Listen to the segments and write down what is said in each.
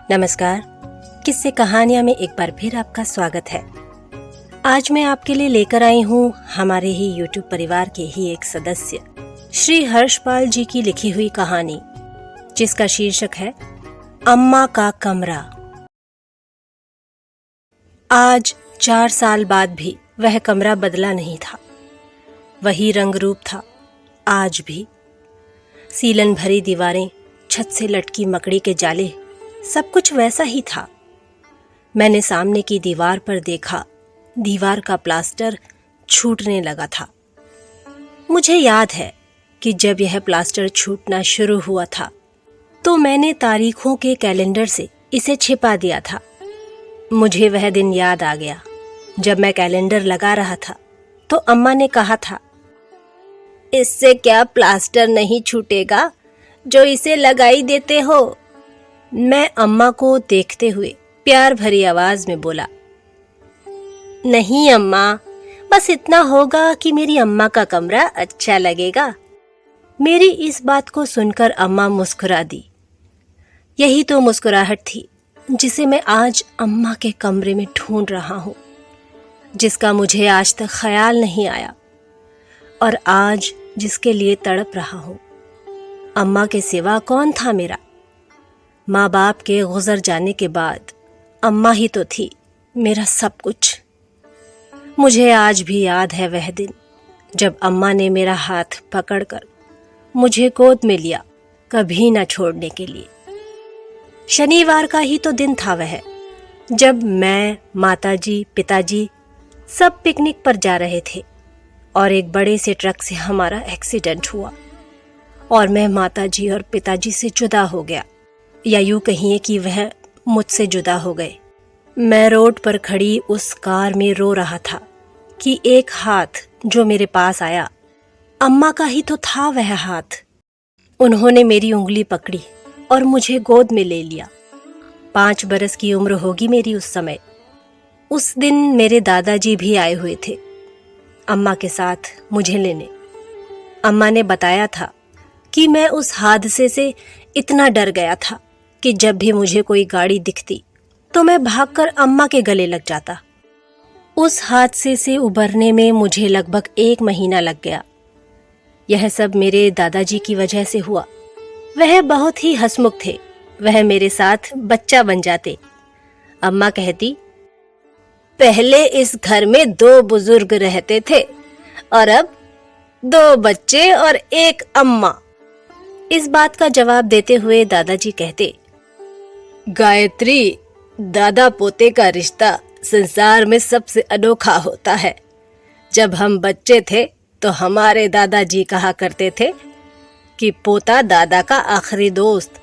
नमस्कार। किस्से कहानियां में एक बार फिर आपका स्वागत है। आज मैं आपके लिए लेकर आई हूँ हमारे ही YouTube परिवार के ही एक सदस्य श्री हर्षपाल जी की लिखी हुई कहानी, जिसका शीर्षक है अम्मा का कमरा। आज 4 साल बाद भी वह कमरा बदला नहीं था। वही रंग रूप था आज भी। सीलन भरी दीवारें, छत से लटकी मकड़ी के जाले, सब कुछ वैसा ही था। मैंने सामने की दीवार पर देखा, दीवार का प्लास्टर छूटने लगा था। मुझे याद है कि जब यह प्लास्टर छूटना शुरू हुआ था तो मैंने तारीखों के कैलेंडर से इसे छिपा दिया था। मुझे वह दिन याद आ गया जब मैं कैलेंडर लगा रहा था तो अम्मा ने कहा था, इससे क्या प्लास्टर नहीं छूटेगा जो इसे लगाई देते हो। मैं अम्मा को देखते हुए प्यार भरी आवाज में बोला, नहीं अम्मा, बस इतना होगा कि मेरी अम्मा का कमरा अच्छा लगेगा। मेरी इस बात को सुनकर अम्मा मुस्कुरा दी। यही तो मुस्कुराहट थी जिसे मैं आज अम्मा के कमरे में ढूंढ रहा हूँ, जिसका मुझे आज तक ख्याल नहीं आया और आज जिसके लिए तड़प रहा हूँ। अम्मा के सिवा कौन था मेरा? माँ बाप के गुजर जाने के बाद अम्मा ही तो थी मेरा सब कुछ। मुझे आज भी याद है वह दिन जब अम्मा ने मेरा हाथ पकड़कर मुझे गोद में लिया, कभी ना छोड़ने के लिए। शनिवार का ही तो दिन था वह, जब मैं, माताजी, पिताजी सब पिकनिक पर जा रहे थे और एक बड़े से ट्रक से हमारा एक्सीडेंट हुआ और मैं माताजी और पिताजी से जुदा हो गया, या यूं कहिए कि वह मुझसे जुदा हो गए। मैं रोड पर खड़ी उस कार में रो रहा था कि एक हाथ जो मेरे पास आया, अम्मा का ही तो था वह हाथ। उन्होंने मेरी उंगली पकड़ी और मुझे गोद में ले लिया। 5 बरस की उम्र होगी मेरी उस समय। उस दिन मेरे दादाजी भी आए हुए थे अम्मा के साथ मुझे लेने। अम्मा ने बताया था कि मैं उस हादसे से इतना डर गया था कि जब भी मुझे कोई गाड़ी दिखती तो मैं भागकर अम्मा के गले लग जाता। उस हादसे से उबरने में मुझे लगभग 1 महीना लग गया। यह सब मेरे दादाजी की वजह से हुआ। वह बहुत ही हंसमुख थे। वह मेरे साथ बच्चा बन जाते। अम्मा कहती, पहले इस घर में 2 बुजुर्ग रहते थे और अब 2 बच्चे और 1 अम्मा। इस बात का जवाब देते हुए दादाजी कहते, गायत्री, दादा पोते का रिश्ता संसार में सबसे अनोखा होता है। जब हम बच्चे थे तो हमारे दादाजी कहा करते थे कि पोता दादा का आखिरी दोस्त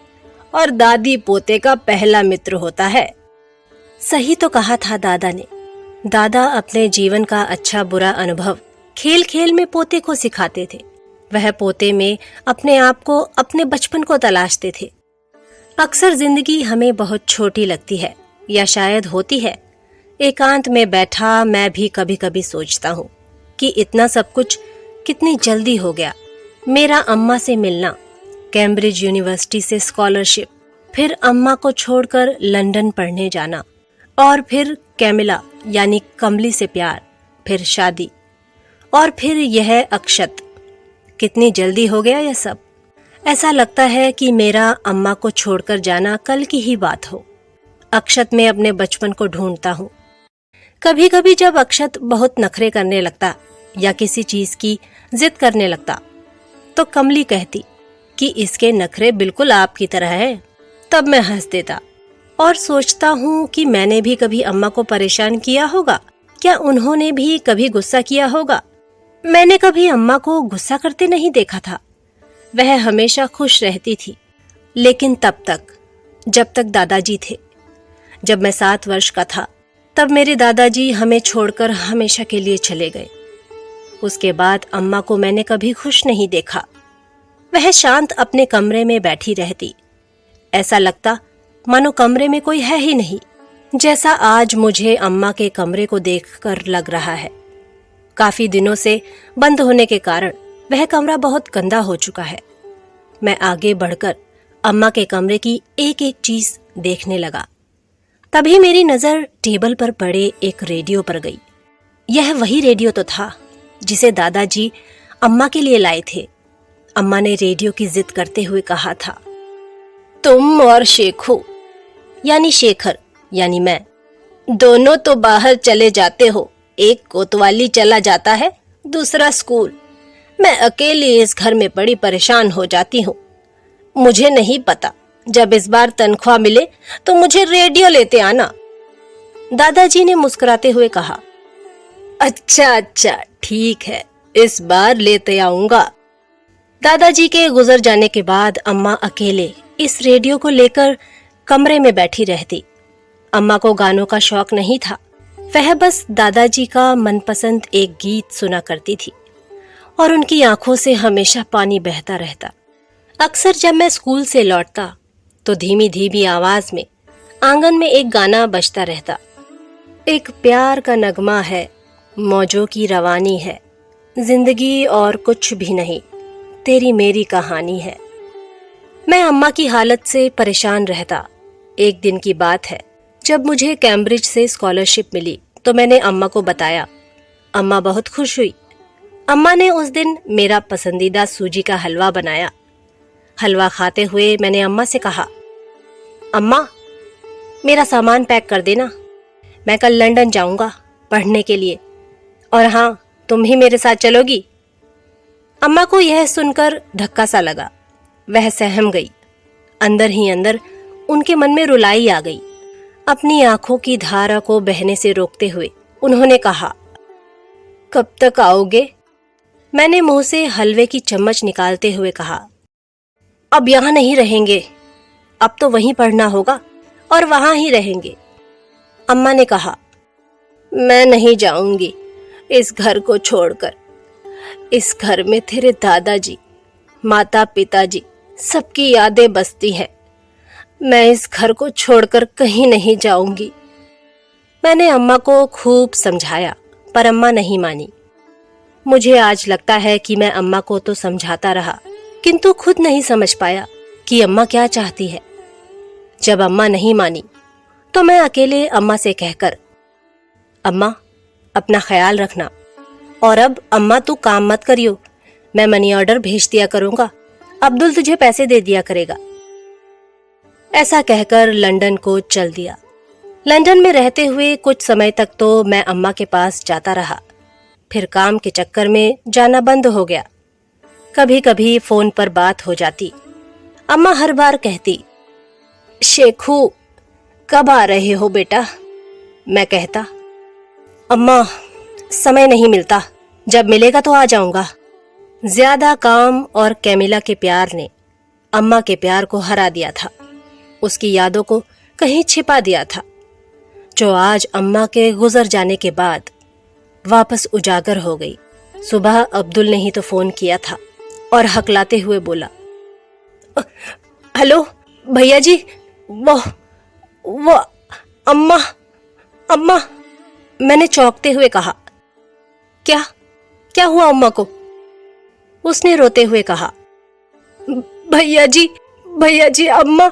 और दादी पोते का पहला मित्र होता है। सही तो कहा था दादा ने। दादा अपने जीवन का अच्छा बुरा अनुभव खेल खेल में पोते को सिखाते थे। वह पोते में अपने आप को, अपने बचपन को तलाशते थे। अक्सर जिंदगी हमें बहुत छोटी लगती है, या शायद होती है। एकांत में बैठा मैं भी कभी कभी सोचता हूँ कि इतना सब कुछ कितनी जल्दी हो गया। मेरा अम्मा से मिलना, कैम्ब्रिज यूनिवर्सिटी से स्कॉलरशिप, फिर अम्मा को छोड़कर लंदन पढ़ने जाना, और फिर कैमिला यानी कमली से प्यार, फिर शादी, और फिर यह अक्षत। कितनी जल्दी हो गया यह सब। ऐसा लगता है कि मेरा अम्मा को छोड़कर जाना कल की ही बात हो। अक्षत में अपने बचपन को ढूंढता हूँ। कभी कभी जब अक्षत बहुत नखरे करने लगता या किसी चीज की जिद करने लगता तो कमली कहती कि इसके नखरे बिल्कुल आपकी तरह है। तब मैं हंस देता और सोचता हूँ कि मैंने भी कभी अम्मा को परेशान किया होगा। क्या उन्होंने भी कभी गुस्सा किया होगा? मैंने कभी अम्मा को गुस्सा करते नहीं देखा था। वह हमेशा खुश रहती थी। लेकिन तब तक, जब तक दादाजी थे। जब मैं 7 वर्ष का था तब मेरे दादाजी हमें छोड़कर हमेशा के लिए चले गए। उसके बाद अम्मा को मैंने कभी खुश नहीं देखा। वह शांत अपने कमरे में बैठी रहती। ऐसा लगता मानो कमरे में कोई है ही नहीं, जैसा आज मुझे अम्मा के कमरे को देखकर लग रहा है। काफी दिनों से बंद होने के कारण वह कमरा बहुत गंदा हो चुका है। मैं आगे बढ़कर अम्मा के कमरे की एक एक चीज देखने लगा। तभी मेरी नजर टेबल पर पड़े एक रेडियो पर गई। यह वही रेडियो तो था जिसे दादाजी अम्मा के लिए लाए थे। अम्मा ने रेडियो की जिद करते हुए कहा था, तुम और शेखू यानी शेखर यानी मैं दोनों तो बाहर चले जाते हो। एक कोतवाली चला जाता है, दूसरा स्कूल। मैं अकेली इस घर में बड़ी परेशान हो जाती हूँ। मुझे नहीं पता, जब इस बार तनख्वाह मिले तो मुझे रेडियो लेते आना। दादाजी ने मुस्कुराते हुए कहा, अच्छा ठीक है, इस बार लेते आऊंगा। दादाजी के गुजर जाने के बाद अम्मा अकेले इस रेडियो को लेकर कमरे में बैठी रहती। अम्मा को गानों का शौक नहीं था। वह बस दादाजी का मनपसंद एक गीत सुना करती थी और उनकी आंखों से हमेशा पानी बहता रहता। अक्सर जब मैं स्कूल से लौटता तो धीमी धीमी आवाज में आंगन में एक गाना बजता रहता। एक प्यार का नगमा है, मौजों की रवानी है, जिंदगी और कुछ भी नहीं, तेरी मेरी कहानी है। मैं अम्मा की हालत से परेशान रहता। एक दिन की बात है, जब मुझे कैम्ब्रिज से स्कॉलरशिप मिली तो मैंने अम्मा को बताया। अम्मा बहुत खुश हुई। अम्मा ने उस दिन मेरा पसंदीदा सूजी का हलवा बनाया। हलवा खाते हुए मैंने अम्मा से कहा, अम्मा मेरा सामान पैक कर देना, मैं कल लंदन जाऊंगा पढ़ने के लिए, और हाँ, तुम ही मेरे साथ चलोगी। अम्मा को यह सुनकर धक्का सा लगा। वह सहम गई। अंदर ही अंदर उनके मन में रुलाई आ गई। अपनी आंखों की धारा को बहने से रोकते हुए उन्होंने कहा, कब तक आओगे? मैंने मुंह से हलवे की चम्मच निकालते हुए कहा, अब यहां नहीं रहेंगे, अब तो वहीं पढ़ना होगा और वहां ही रहेंगे। अम्मा ने कहा, मैं नहीं जाऊंगी इस घर को छोड़कर। इस घर में तेरे दादाजी, माता पिताजी सबकी यादें बसती हैं। मैं इस घर को छोड़कर कहीं नहीं जाऊंगी। मैंने अम्मा को खूब समझाया पर अम्मा नहीं मानी। मुझे आज लगता है कि मैं अम्मा को तो समझाता रहा किंतु खुद नहीं समझ पाया कि अम्मा क्या चाहती है। जब अम्मा नहीं मानी तो मैं अकेले अम्मा से कहकर, अम्मा अपना ख्याल रखना, और अब अम्मा तू काम मत करियो, मैं मनी ऑर्डर भेज दिया करूंगा, अब्दुल तुझे पैसे दे दिया करेगा। ऐसा कहकर लंदन को चल दिया। लंदन में रहते हुए कुछ समय तक तो मैं अम्मा के पास जाता रहा, फिर काम के चक्कर में जाना बंद हो गया। कभी कभी फोन पर बात हो जाती। अम्मा हर बार कहती, शेखू कब आ रहे हो बेटा? मैं कहता, अम्मा समय नहीं मिलता, जब मिलेगा तो आ जाऊंगा। ज्यादा काम और कैमिला के प्यार ने अम्मा के प्यार को हरा दिया था, उसकी यादों को कहीं छिपा दिया था, जो आज अम्मा के गुजर जाने के बाद वापस उजागर हो गई। सुबह अब्दुल ने ही तो फोन किया था और हकलाते हुए बोला, हेलो भैया जी, वो अम्मा अम्मा। मैंने चौंकते हुए कहा, क्या हुआ अम्मा को? उसने रोते हुए कहा, भैया जी अम्मा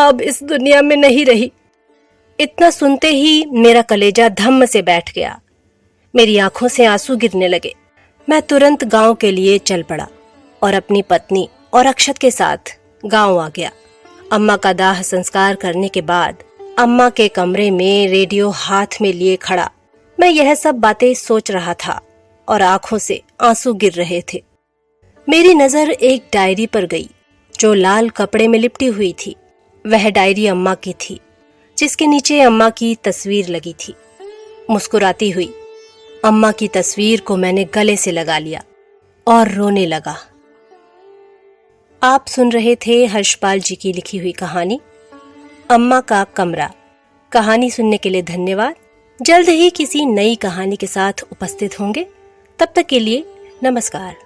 अब इस दुनिया में नहीं रही। इतना सुनते ही मेरा कलेजा धम्म से बैठ गया। मेरी आंखों से आंसू गिरने लगे। मैं तुरंत गांव के लिए चल पड़ा और अपनी पत्नी और अक्षत के साथ गांव आ गया। अम्मा का दाह संस्कार करने के बाद अम्मा के कमरे में रेडियो हाथ में लिए खड़ा मैं यह सब बातें सोच रहा था और आंखों से आंसू गिर रहे थे। मेरी नजर एक डायरी पर गई जो लाल कपड़े में लिपटी हुई थी। वह डायरी अम्मा की थी, जिसके नीचे अम्मा की तस्वीर लगी थी। मुस्कुराती हुई अम्मा की तस्वीर को मैंने गले से लगा लिया और रोने लगा। आप सुन रहे थे हर्षपाल जी की लिखी हुई कहानी अम्मा का कमरा। कहानी सुनने के लिए धन्यवाद। जल्द ही किसी नई कहानी के साथ उपस्थित होंगे। तब तक के लिए नमस्कार।